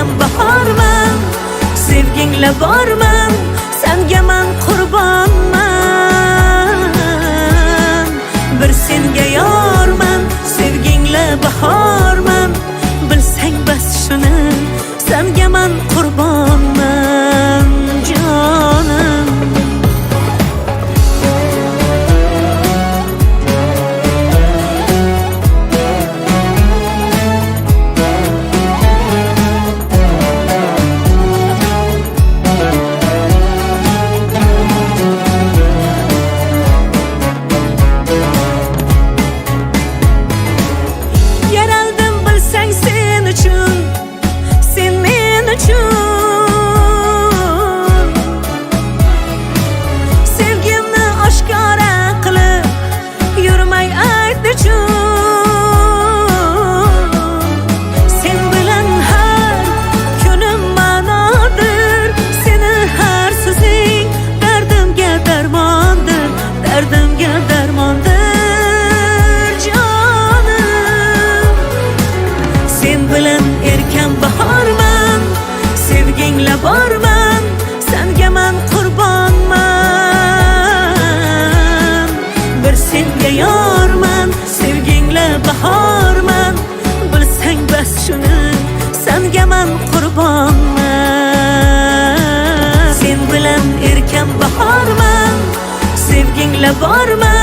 erkan bahorman, sevgingla borman, senga men qurbonman. Bir senga yorman, sevgingla bahorman, bilsang bas shuni, senga men qurbonman jonim. Sevgimni oshkora qilib yurmay aytdi-chun. Sen bilan har kunim ma'nodir, seni har so'zing dardimga darmondir, dardimga darmondir jonim. Sen bilan erkan bahorman, sevgingla borman, senga men qurbonman. Bir senga yorman, sevgingla bahorman, bilsang bas shuni, senga men qurbonman. Sen bilan erkan bahorman, sevgingla borman,